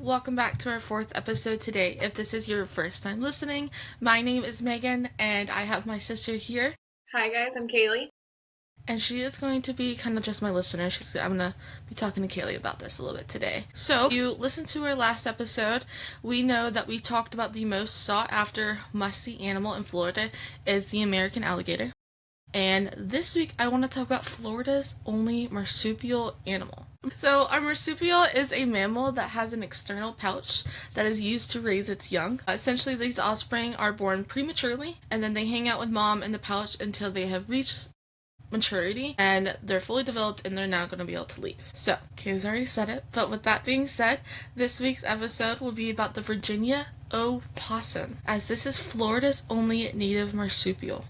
welcome back to our 4th episode today. If this is your first time listening, my name is Megan, and I have my sister here. Hi guys, I'm Kaylee. And she is going to be kind of just my listener. I'm going to be talking to Kaylee about this a little bit today. So, if you listened to our last episode, we know that we talked about the most sought after must-see animal in Florida is the American alligator. And this week, I want to talk about Florida's only marsupial animal. So, our marsupial is a mammal that has an external pouch that is used to raise its young. Essentially, these offspring are born prematurely, and then they hang out with mom in the pouch until they have reached maturity and they're fully developed and they're now going to be able to leave. So, Kay's already said it, but with that being said, this week's episode will be about the Virginia Opossum, as this is Florida's only native marsupial.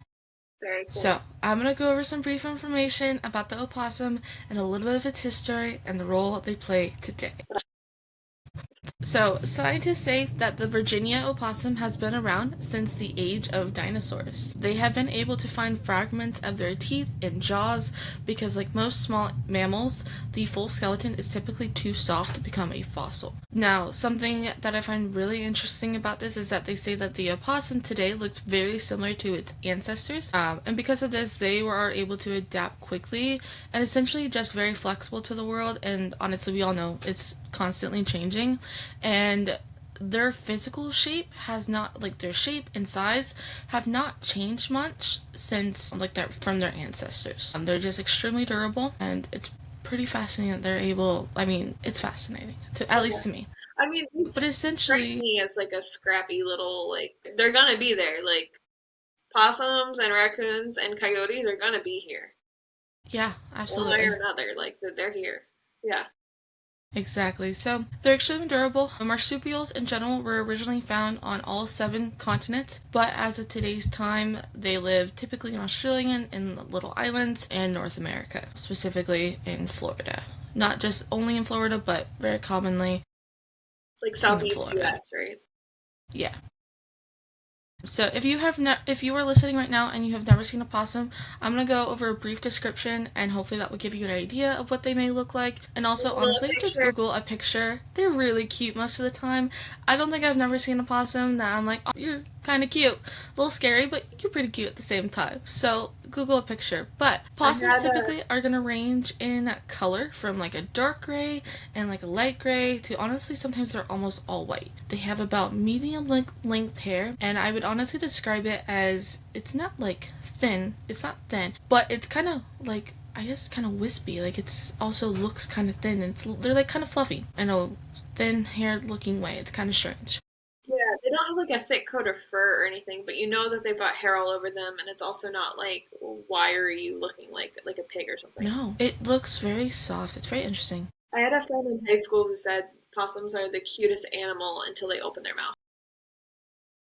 Very cool. So, I'm going to go over some brief information about the opossum and a little bit of its history and the role they play today. So, scientists say that the Virginia opossum has been around since the age of dinosaurs. They have been able to find fragments of their teeth and jaws because, like most small mammals, the full skeleton is typically too soft to become a fossil. Now, something that I find really interesting about this is that they say that the opossum today looks very similar to its ancestors, and because of this, they were able to adapt quickly and essentially just very flexible to the world. And honestly, we all know it's constantly changing, and their physical shape has not, like, their shape and size have not changed much since, like, that from their ancestors. They're just extremely durable, and it's pretty fascinating that they're able, it's fascinating, at least to me. I mean, these But strike essentially, me as like a scrappy little, like, they're gonna be there. Like, possums and raccoons and coyotes are gonna be here. yeah, One way or absolutely. another. Like, they're here. Yeah. Exactly. So they're extremely durable. Marsupials in general were originally found on all 7 continents, but as of today's time, they live typically in Australia and the little islands and North America, specifically in Florida. Not just only in Florida, but very commonly Like seen in Southeast Florida. US, right? Yeah. So if you are listening right now and you have never seen a possum, I'm gonna go over a brief description and hopefully that will give you an idea of what they may look like. And also, Google a honestly, just picture. Google a picture. They're really cute most of the time. I don't think I've never seen a possum that I'm like, oh, you're kind of cute, a little scary, but you're pretty cute at the same time. So Google a picture. But I possums had a typically are gonna range in color from like a dark gray and like a light gray to, honestly, sometimes they're almost all white. They have about medium length hair, and I would honestly describe it as, it's not like thin, it's not thin, but it's kind of like, I guess, kind of wispy. Like, it's also looks kind of thin, and they're like kind of fluffy in a thin haired looking way. It's kind of strange. Yeah, they don't have like a thick coat of fur or anything, but you know that they've got hair all over them, and it's also not like wiry looking like a pig or something. No, it looks very soft. It's very interesting. I had a friend in high school who said possums are the cutest animal until they open their mouth.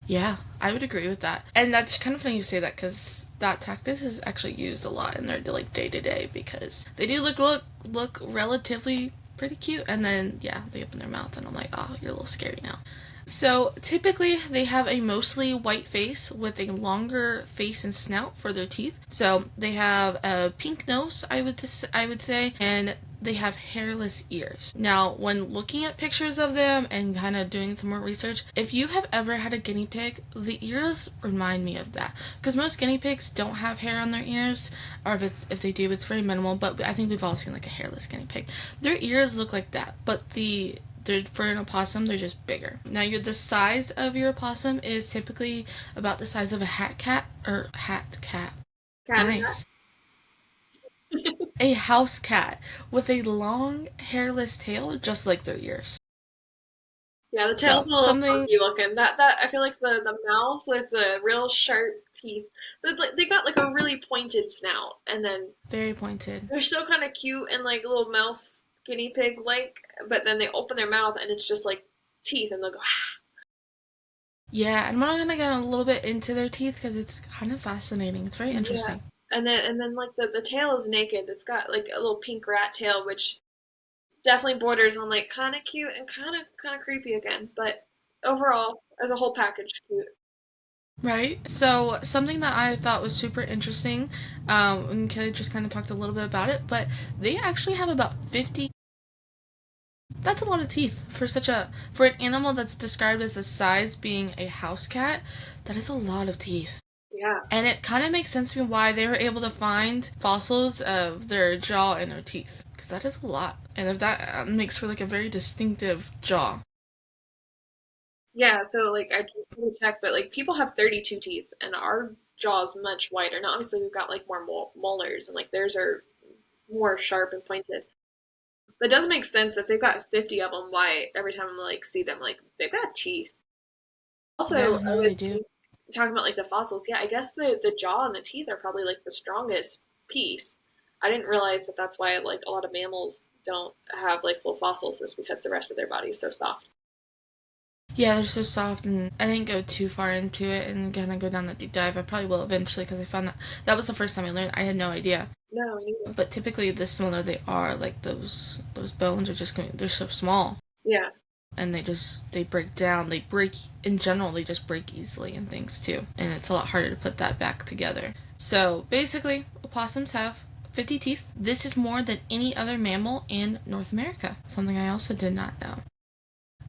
Yeah, I would agree with that. And that's kind of funny you say that, because that tactic is actually used a lot in their like day to day, because they do look relatively pretty cute, and then yeah, they open their mouth and I'm like, oh, you're a little scary now. So typically they have a mostly white face with a longer face and snout for their teeth. So they have a pink nose, I would say, and they have hairless ears. Now, when looking at pictures of them and kind of doing some more research, if you have ever had a guinea pig, the ears remind me of that. Because most guinea pigs don't have hair on their ears, or if they do, it's very minimal, but I think we've all seen like a hairless guinea pig. Their ears look like that, but for an opossum, they're just bigger. Now, the size of your opossum is typically about the size of a hat cat. Canada. Nice. A house cat with a long, hairless tail, just like their ears. Yeah, the So, tail's a little something funky looking. That I feel like the mouth with the real sharp teeth. So it's like they got like a really pointed snout, and then very pointed. they're still kind of cute and like little mouse guinea pig like, but then they open their mouth and it's just like teeth, and they'll go. Yeah, and I'm gonna get a little bit into their teeth because it's kind of fascinating. It's very Yeah, interesting. and then like the tail is naked. It's got like a little pink rat tail, which definitely borders on like kind of cute and kind of creepy again. But overall, as a whole package, cute. Right? So, something that I thought was super interesting, and Kelly just kind of talked a little bit about it, but they actually have about 50 That's a lot of teeth for an animal that's described as the size being a house cat. That is a lot of teeth. Yeah. And it kind of makes sense to me why they were able to find fossils of their jaw and their teeth. Because that is a lot. And if that makes for like a very distinctive jaw. Yeah, so like I just need to check, but like people have 32 teeth and our jaw's much wider. Now obviously we've got like more molars and like theirs are more sharp and pointed. But it does make sense if they've got 50 of them, why every time I like see them, like they've got teeth. Also, Yeah, I no, was they do. talking about like the fossils. Yeah, I guess the jaw and the teeth are probably like the strongest piece. I didn't realize that that's why like a lot of mammals don't have like full fossils is because the rest of their body is so soft. Yeah, they're so soft, and I didn't go too far into it and kind of go down that deep dive. I probably will eventually because I found that was the first time I learned. I had no idea. No, me neither. But typically, the smaller they are, like those bones are just going. They're so small, Yeah. and they break down. They break in general. They just break easily and things too, and it's a lot harder to put that back together. So basically, opossums have 50 teeth. This is more than any other mammal in North America. Something I also did not know.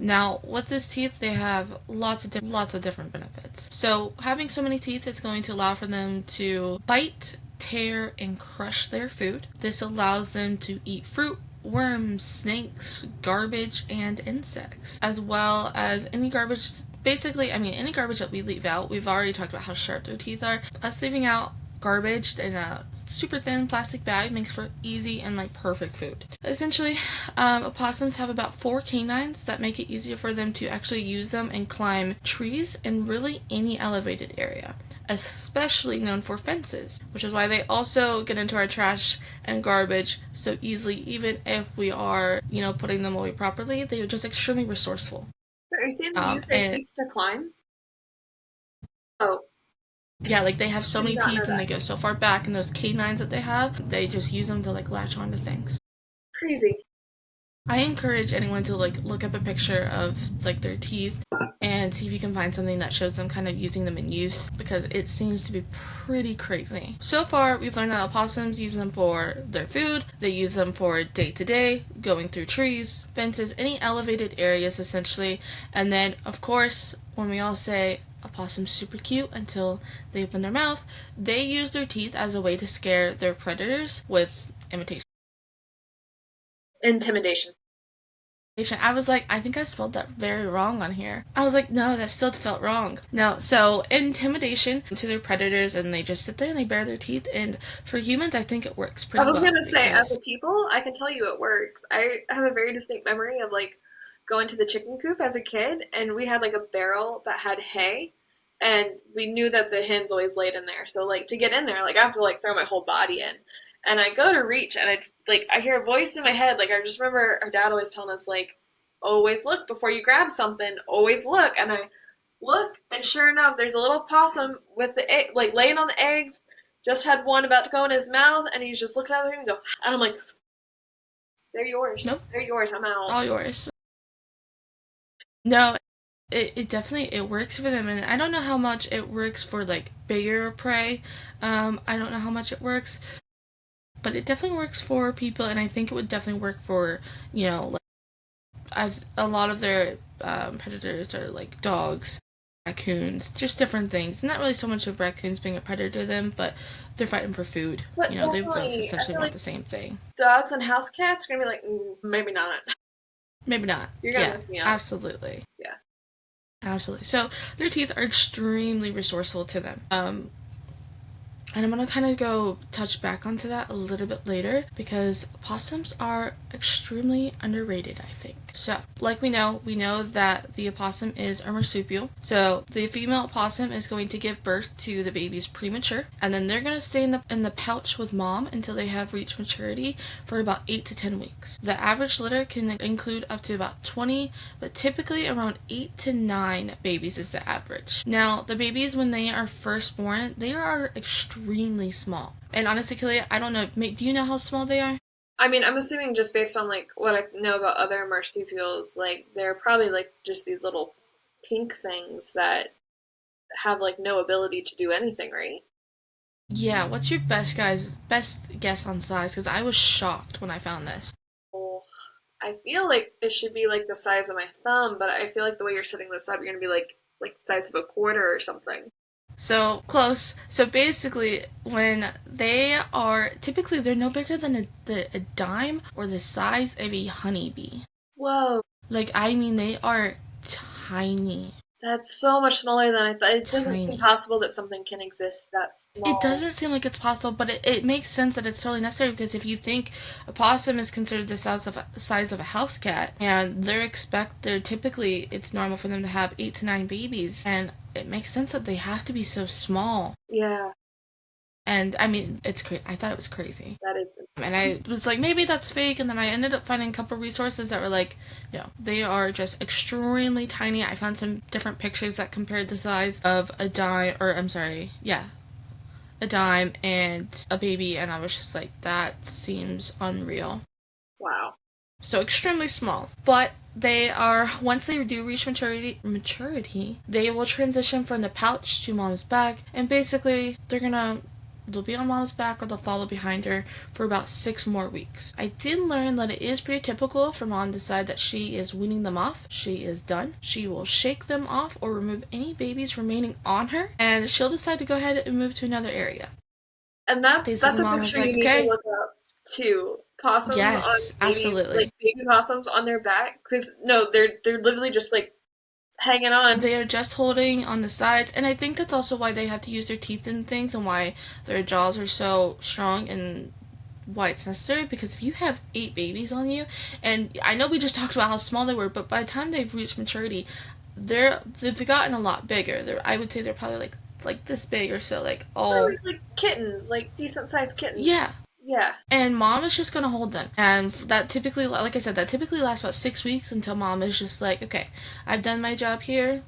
Now, with this teeth, they have lots of different benefits. So, having so many teeth is going to allow for them to bite, tear, and crush their food. This allows them to eat fruit, worms, snakes, garbage, and insects, as well as any garbage. Basically, I mean, any garbage that we leave out. We've already talked about how sharp their teeth are. Us leaving out garbage in a super thin plastic bag makes for easy and like perfect food. Essentially, opossums have about 4 canines that make it easier for them to actually use them and climb trees in really any elevated area, especially known for fences, which is why they also get into our trash and garbage so easily, even if we are, putting them away properly. They are just extremely resourceful. Are you saying they use their And teeth to climb? Oh, yeah, like they have so did many not know teeth and that. they go so far back, and those canines that they have, they just use them to like latch onto things. Crazy. I encourage anyone to like look up a picture of like their teeth and see if you can find something that shows them kind of using them in use, because it seems to be pretty crazy. So far, we've learned that opossums use them for their food, they use them for day to day, going through trees, fences, any elevated areas essentially, and then of course, when we all say opossum's super cute until they open their mouth, they use their teeth as a way to scare their predators with imitation. Intimidation. I was like, I think I spelled that very wrong on here. I was like, no, that still felt wrong. No, so intimidation to their predators, and they just sit there and they bare their teeth. And for humans, I think it works I pretty was well gonna say, as because, a people, I can tell you it works. I have a very distinct memory of like going to the chicken coop as a kid, and we had like a barrel that had hay, and we knew that the hens always laid in there. So like to get in there, like I have to like throw my whole body in, and I go to reach, and I hear a voice in my head. Like I just remember our dad always telling us like, always look before you grab something. Always look, and I look, and sure enough, there's a little possum with the egg, like laying on the eggs. Just had one about to go in his mouth, and he's just looking at me and go, and I'm like, "They're yours. nope, They're yours. I'm out." all yours. No, it definitely it works for them, and I don't know how much it works for like bigger prey. I don't know how much it works, but it definitely works for people, and I think it would definitely work for like, as a lot of their predators are like dogs, raccoons, just different things. Not really so much of raccoons being a predator to them, but they're fighting for food. But They both definitely, I essentially feel want like the same thing. dogs and house cats are gonna be like, maybe not. Maybe not. You're gonna Yeah, mess me up. absolutely. Yeah. Absolutely. So their teeth are extremely resourceful to them. And I'm going to kind of go touch back onto that a little bit later because opossums are extremely underrated, I think. So, like we know that the opossum is a marsupial. So, the female opossum is going to give birth to the babies premature, and then they're going to stay in the pouch with mom until they have reached maturity for about 8 to 10 weeks. The average litter can include up to about 20, but typically around 8 to 9 babies is the average. Now, the babies when they are first born, they are extremely small. And honestly, Kelly, I don't know. Do you know how small they are? I mean, I'm assuming just based on like what I know about other marsupials, like they're probably like just these little pink things that have like no ability to do anything, right? Yeah, what's your best guess on size? Because I was shocked when I found this. Oh. I feel like it should be like the size of my thumb, but I feel like the way you're setting this up, you're gonna be like the size of a quarter or something. So close. So basically, when they are typically they're no bigger than a dime or the size of a honeybee. Whoa, Like I mean, they are tiny, that's so much smaller than I thought. It doesn't seem tiny. possible that something can exist that It small. doesn't seem like it's possible, but it makes sense that it's totally necessary because if you think a possum is considered the size of a house cat, and they're typically it's normal for them to have 8 to 9 babies, and it makes sense that they have to be so small. Yeah, And I mean, it's crazy. I thought it was crazy. that is. And I was like, maybe that's fake. And then I ended up finding a couple resources that were like, no, they are just extremely tiny. I found some different pictures that compared the size of a dime, or I'm sorry, yeah, a dime and a baby. And I was just like, that seems unreal. Wow. So extremely small. But they are, once they do reach maturity, they will transition from the pouch to mom's back. And basically, they'll be on mom's back or they'll follow behind her for about 6 more weeks. I did learn that it is pretty typical for mom to decide that she is weaning them off. She is done. She will shake them off or remove any babies remaining on her, and she'll decide to go ahead and move to another area. And that's Basically, a mom is picture you like, need to okay, look up too. Possums on yes, baby, like absolutely. baby possums on their back, because no, they're literally just like hanging on. They are just holding on the sides, and I think that's also why they have to use their teeth and things, and why their jaws are so strong, and why it's necessary. Because if you have 8 babies on you, and I know we just talked about how small they were, but by the time they've reached maturity, they've gotten a lot bigger. I would say they're probably like this big or so. Like oh Like kittens, like decent sized kittens. yeah, Yeah. and mom is just gonna hold them, and that typically, like I said, that typically lasts about 6 weeks until mom is just like, okay, I've done my job here.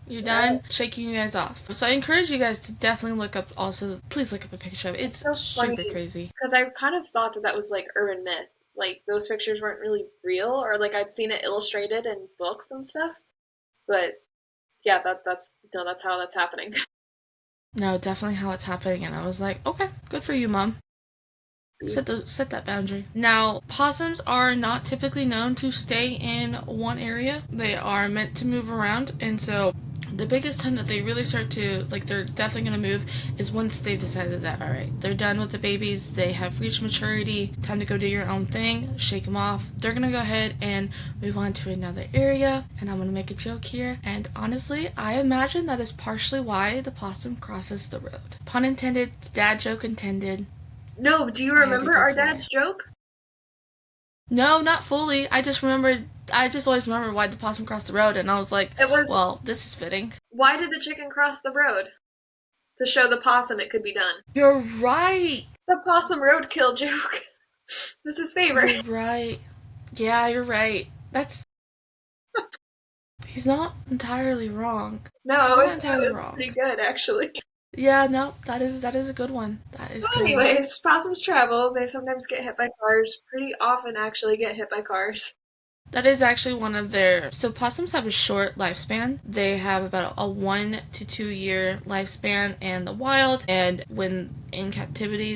You're Yeah. done shaking you guys off. So I encourage you guys to definitely look up. Also, please look up a picture of it. It's It's so super funny crazy. because I kind of thought that that was like urban myth. Like those pictures weren't really real, or like I'd seen it illustrated in books and stuff. But yeah, that's no, that's how that's happening. No, definitely how it's happening, and I was like, okay, good for you, mom. Set that boundary. Now, possums are not typically known to stay in one area. They are meant to move around, and so the biggest time that they really start to, like, they're definitely going to move is once they've decided that, all right, they're done with the babies, they have reached maturity, time to go do your own thing, shake them off. They're going to go ahead and move on to another area, and I'm going to make a joke here. And honestly, I imagine that is partially why the possum crosses the road. Pun intended, dad joke intended. No, do you I had to remember go our for dad's it. joke? No, not fully. I just always remember why the possum crossed the road, and I was like, It was, well, this is fitting. why did the chicken cross the road? To show the possum it could be done. You're right. The possum roadkill joke. This is his You're favorite. right. Yeah, you're right. He's not entirely wrong. No, He's not it entirely was wrong. pretty good actually. Yeah, no, that is a good one. That So, is good. anyways, possums travel. They sometimes get hit by cars. Pretty often, actually, get hit by cars. That is actually one of their. So possums have a short lifespan. They have about a 1 to 2 year lifespan in the wild, and when in captivity,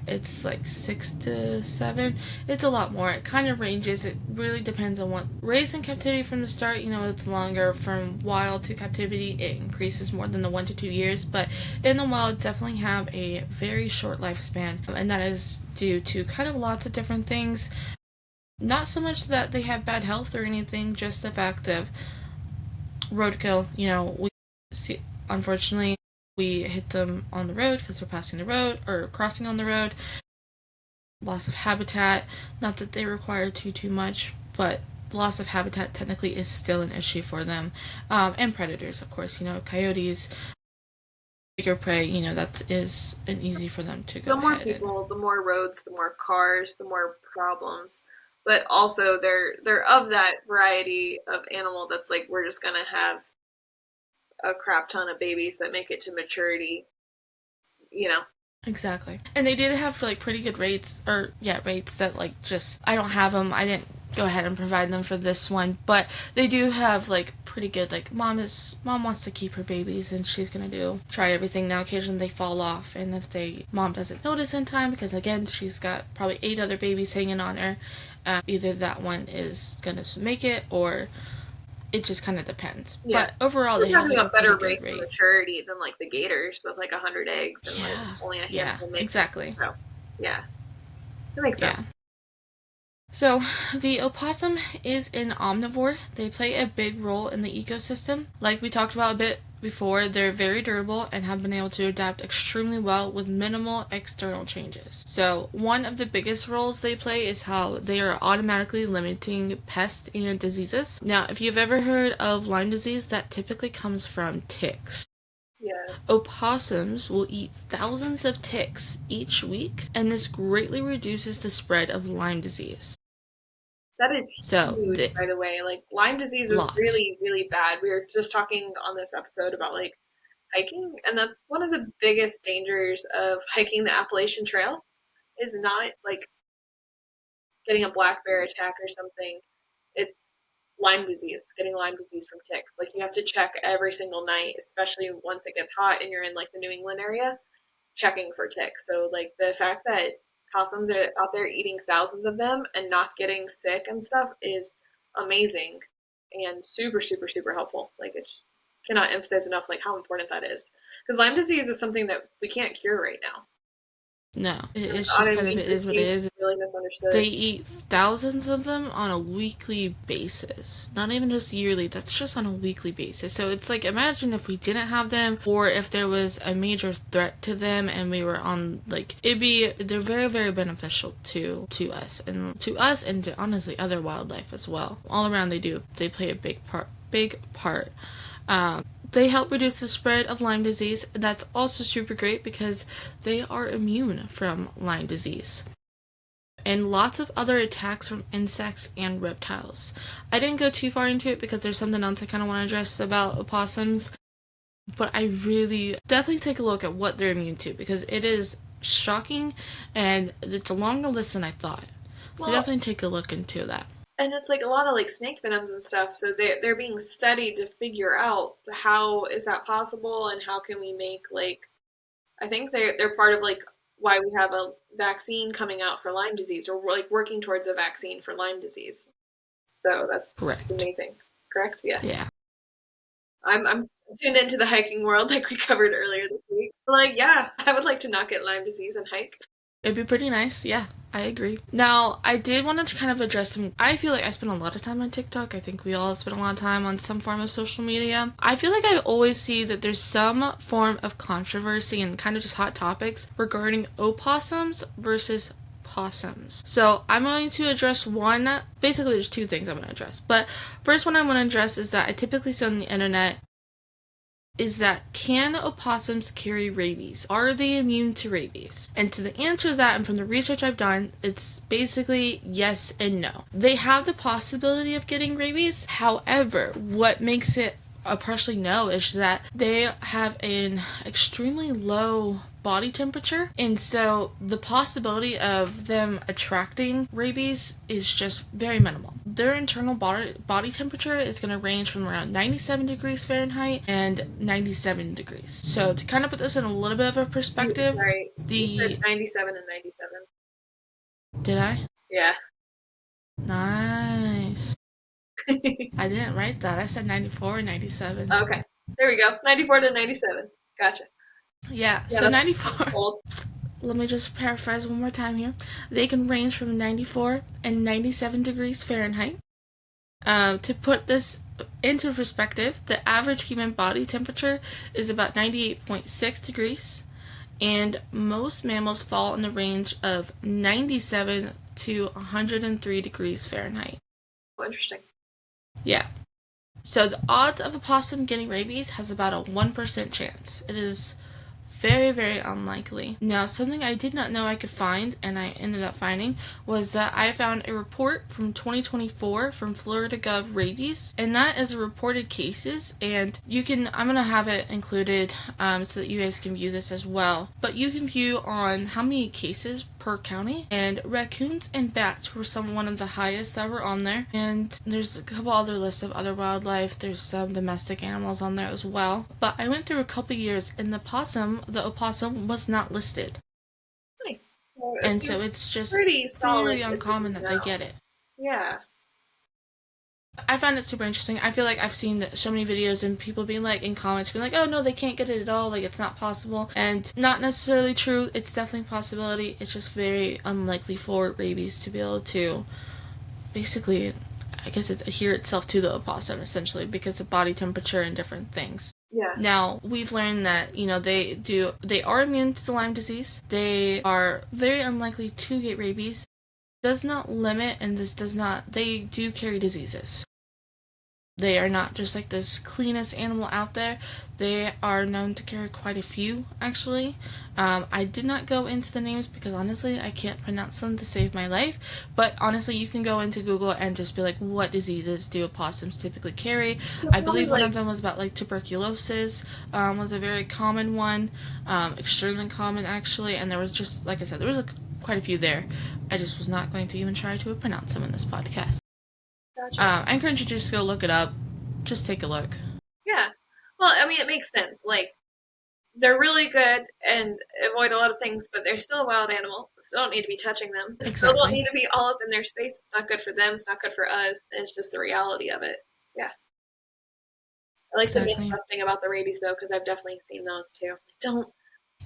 it's like 6 to 7. It's a lot more. It kind of ranges. It really depends on what. Raised in captivity from the start, it's longer. From wild to captivity, it increases more than the 1 to 2 years. But in the wild, definitely have a very short lifespan, and that is due to kind of lots of different things. Not so much that they have bad health or anything, just the fact of roadkill. We see, unfortunately, we hit them on the road because they're passing the road or crossing on the road. Loss of habitat, not that they require too much, but loss of habitat technically is still an issue for them. And predators, of course, coyotes, bigger prey, that is an easy for them to go The more ahead and. people, the more roads, the more cars, the more problems. But also, they're of that variety of animal that's like we're just gonna have a crap ton of babies that make it to maturity. You know, Exactly. And they did have like pretty good rates, or yeah, rates that like just I don't have them. I didn't go ahead and provide them for this one. But they do have like pretty good, like mom wants to keep her babies and she's gonna try everything. Now occasionally they fall off, and if mom doesn't notice in time, because again she's got probably 8 other babies hanging on her, either that one is gonna make it or it just kind of depends. Yeah. But overall, It's they have having like a better pretty rate good of rate. maturity than like the gators with like 100 eggs and like Yeah, only a yeah, handful make. exactly. So yeah, that makes sense. Yeah. So, the opossum is an omnivore. They play a big role in the ecosystem. Like we talked about a bit before, they're very durable and have been able to adapt extremely well with minimal external changes. So, one of the biggest roles they play is how they are automatically limiting pests and diseases. Now, if you've ever heard of Lyme disease, that typically comes from ticks. Yeah. Opossums will eat thousands of ticks each week, and this greatly reduces the spread of Lyme disease. That is So, huge, by the way. Like Lyme disease is lots. really, really bad. We were just talking on this episode about like hiking, and that's one of the biggest dangers of hiking the Appalachian Trail is not like getting a black bear attack or something. It's Lyme disease, getting Lyme disease from ticks. Like you have to check every single night, especially once it gets hot and you're in like the New England area, checking for ticks. So like the fact that possums are out there eating thousands of them and not getting sick and stuff is amazing and super super super helpful. Like it cannot emphasize enough like how important that is because Lyme disease is something that we can't cure right now. No, it's just kind of, Autoimmune it is what it disease is is. really They misunderstood. eat thousands of them on a weekly basis. Not even just yearly, that's just on a weekly basis. So it's like, imagine if we didn't have them, or if there was a major threat to them and we were on, like, they're very, very beneficial to us. And to honestly other wildlife as well. All around they play a big part. They help reduce the spread of Lyme disease. That's also super great because they are immune from Lyme disease and lots of other attacks from insects and reptiles. I didn't go too far into it because there's something else I kind of want to address about opossums, but I really definitely take a look at what they're immune to because it is shocking and it's a longer list than I thought. So Well, definitely take a look into that. and it's like a lot of like snake venoms and stuff, so they're being studied to figure out how is that possible and how can we make like I think they're part of like why we have a vaccine coming out for Lyme disease or we're like working towards a vaccine for Lyme disease. So that's Correct. amazing. Correct? Yeah. Yeah. I'm tuned into the hiking world like we covered earlier this week. Like, yeah, I would like to not get Lyme disease and hike. It'd be pretty nice, yeah. I agree. Now, I did want to kind of address some. I feel like I spend a lot of time on TikTok. I think we all spend a lot of time on some form of social media. I feel like I always see that there's some form of controversy and kind of just hot topics regarding opossums versus possums. So I'm going to address one. Basically, there's 2 things I'm going to address. But first one I want to address is that I typically see on the internet is that can opossums carry rabies? Are they immune to rabies? And to the answer to that, and from the research I've done, it's basically yes and no. They have the possibility of getting rabies. However, what makes it a partially no is that they have an extremely low body temperature, and so the possibility of them attracting rabies is just very minimal. Their internal body temperature is going to range from around 97 degrees Fahrenheit and 97 degrees. So to kind of put this in a little bit of a perspective, Sorry, you said the 97 and 97. did I? Yeah. Nice. I didn't write that. I said 94 and 97. Okay. There we go. 94 to 97. Gotcha. Yeah, Yeah, so that's 94. cold. Let me just paraphrase one more time here. They can range from 94 and 97 degrees Fahrenheit. To put this into perspective, the average human body temperature is about 98.6 degrees, and most mammals fall in the range of 97 to 103 degrees Fahrenheit. Oh, interesting. Yeah. So the odds of a possum getting rabies has about a 1% chance. It is very, very unlikely. Now, something I did not know I could find, and I ended up finding, was that I found a report from 2024 from Florida Gov Rabies, and that is reported cases, and I'm going to have it included so that you guys can view this as well, but you can view on how many cases per county, and raccoons and bats were one of the highest that were on there. And there's a couple other lists of other wildlife. There's some domestic animals on there as well. But I went through a couple years, and the opossum was not listed. Nice. Well, And so it's just pretty solid. very uncommon that they get it. Yeah. I find it super interesting. I feel like I've seen so many videos and people being like, in comments, being like, oh no, they can't get it at all, like it's not possible. And not necessarily true. It's definitely a possibility. It's just very unlikely for rabies to be able to basically, I guess, adhere itself to the opossum, essentially, because of body temperature and different things. Yeah. Now, we've learned that, they are immune to Lyme disease. They are very unlikely to get rabies. Does not limit, and they do carry diseases. They are not just like this cleanest animal out there. They are known to carry quite a few, actually. I did not go into the names because honestly, I can't pronounce them to save my life. But honestly, you can go into Google and just be like, what diseases do opossums typically carry? I believe one of them was about like tuberculosis, was a very common one, extremely common actually. And there was just, like I said, there was quite a few there. I just was not going to even try to pronounce them in this podcast. Gotcha. I encourage you to just go look it up. Just take a look. Yeah. Well, I mean, it makes sense. Like, they're really good and avoid a lot of things, but they're still a wild animal. Still don't need to be touching them. Exactly. Still don't need to be all up in their space. It's not good for them. It's not good for us. It's just the reality of it. Yeah. I like the myth busting about the rabies, though, because I've definitely seen those, too. Don't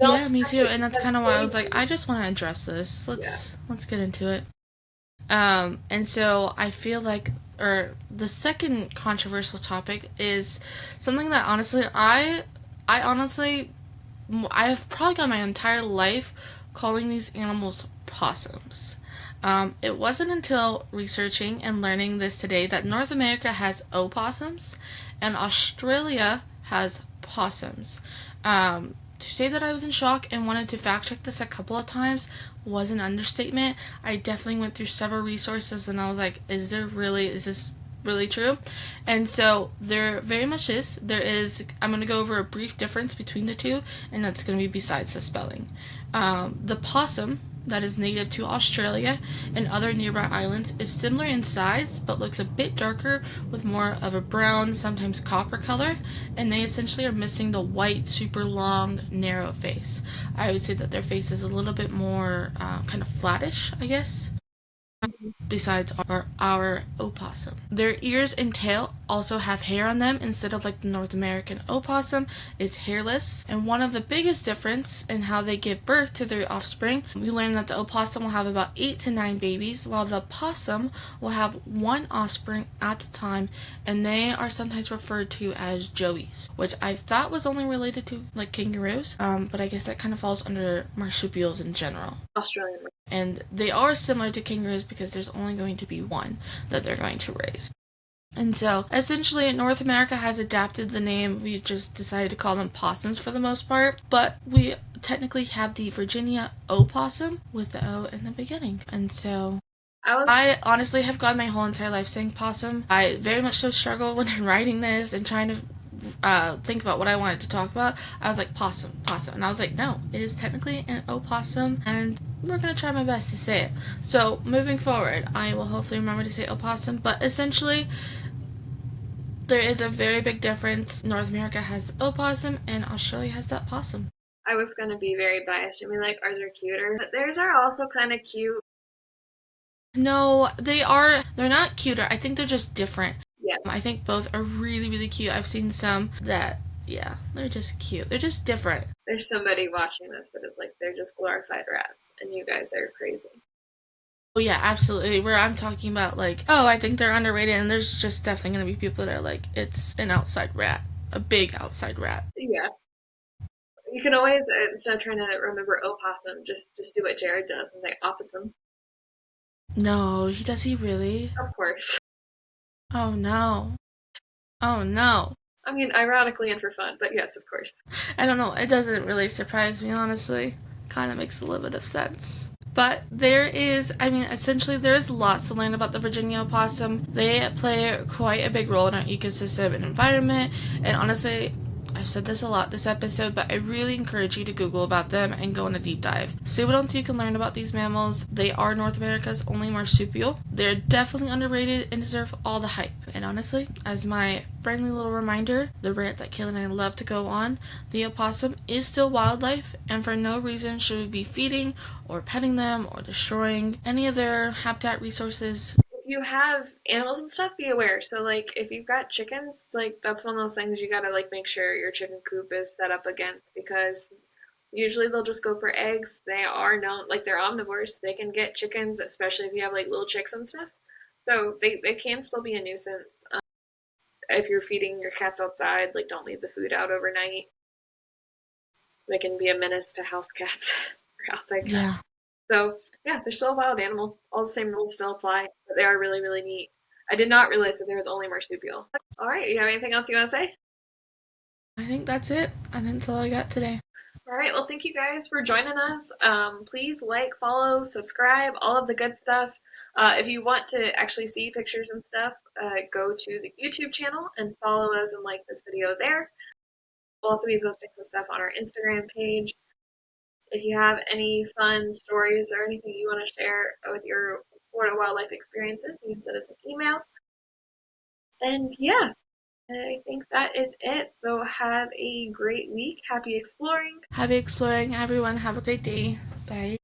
yeah, me too. And that's kind of why I was like, I just want to address this. Let's get into it. And so I feel like, the second controversial topic is something that honestly, I have probably got my entire life calling these animals possums. It wasn't until researching and learning this today that North America has opossums and Australia has possums. To say that I was in shock and wanted to fact check this a couple of times was an understatement. I definitely went through several resources and I was like, is this really true? And so there very much is. I'm going to go over a brief difference between the two, and that's going to be besides the spelling. The possum that is native to Australia and other nearby islands is similar in size but looks a bit darker with more of a brown, sometimes copper color, and they essentially are missing the white, super long, narrow face. I would say that their face is a little bit more kind of flattish, I guess, besides our opossum. Their ears and tail also have hair on them instead of like the North American opossum is hairless. And one of the biggest difference in how they give birth to their offspring, we learned that the opossum will have about 8 to 9 babies, while the possum will have one offspring at a time, and they are sometimes referred to as joeys, which I thought was only related to like kangaroos, but I guess that kind of falls under marsupials in general. Australian. And they are similar to kangaroos because there's only going to be one that they're going to raise. And so, essentially, North America has adapted the name. We just decided to call them possums for the most part. But we technically have the Virginia Opossum with the O in the beginning. And so, I honestly have gone my whole entire life saying possum. I very much so struggle when I'm writing this and trying to think about what I wanted to talk about. I was like, possum. And I was like, no, it is technically an opossum, and we're going to try my best to say it. So, moving forward, I will hopefully remember to say opossum, but essentially, there is a very big difference. North America has the opossum, and Australia has that possum. I was going to be very biased and be like, ours are cuter. But theirs are also kind of cute. No, they're not cuter. I think they're just different. Yeah. I think both are really, really cute. I've seen some that, yeah, they're just cute. They're just different. There's somebody watching this that is like, they're just glorified rats, and you guys are crazy. Oh, yeah, absolutely. Where I'm talking about, like, oh, I think they're underrated, and there's just definitely going to be people that are like, it's an outside rat. A big outside rat. Yeah. You can always, instead of trying to remember opossum, just do what Jared does and say opossum. No, does he really? Of course. Oh, no. Oh, no. I mean, ironically and for fun, but yes, of course. I don't know. It doesn't really surprise me, honestly. Kind of makes a little bit of sense. But essentially there is lots to learn about the Virginia opossum. They play quite a big role in our ecosystem and environment, and honestly, I've said this a lot this episode, but I really encourage you to Google about them and go on a deep dive. See what else you can learn about these mammals. They are North America's only marsupial. They're definitely underrated and deserve all the hype. And honestly, as my friendly little reminder, the rant that Kayla and I love to go on, the opossum is still wildlife, and for no reason should we be feeding or petting them or destroying any of their habitat resources. If you have animals and stuff, be aware. So like if you've got chickens, like that's one of those things you gotta like make sure your chicken coop is set up against because usually they'll just go for eggs. They are known like they're omnivores. They can get chickens, especially if you have like little chicks and stuff. So they can still be a nuisance. If you're feeding your cats outside, like don't leave the food out overnight. They can be a menace to house cats or outside cats. Yeah. So yeah, they're still a wild animal. All the same rules still apply, but they are really, really neat. I did not realize that they were the only marsupial. All right, you have anything else you want to say? I think that's it. I think that's all I got today. All right, well, thank you guys for joining us. Please like, follow, subscribe, all of the good stuff. If you want to actually see pictures and stuff, go to the YouTube channel and follow us and like this video there. We'll also be posting some stuff on our Instagram page. If you have any fun stories or anything you want to share with your Florida wildlife experiences, you can send us an email. And yeah, I think that is it. So have a great week. Happy exploring. Happy exploring, everyone. Have a great day. Bye.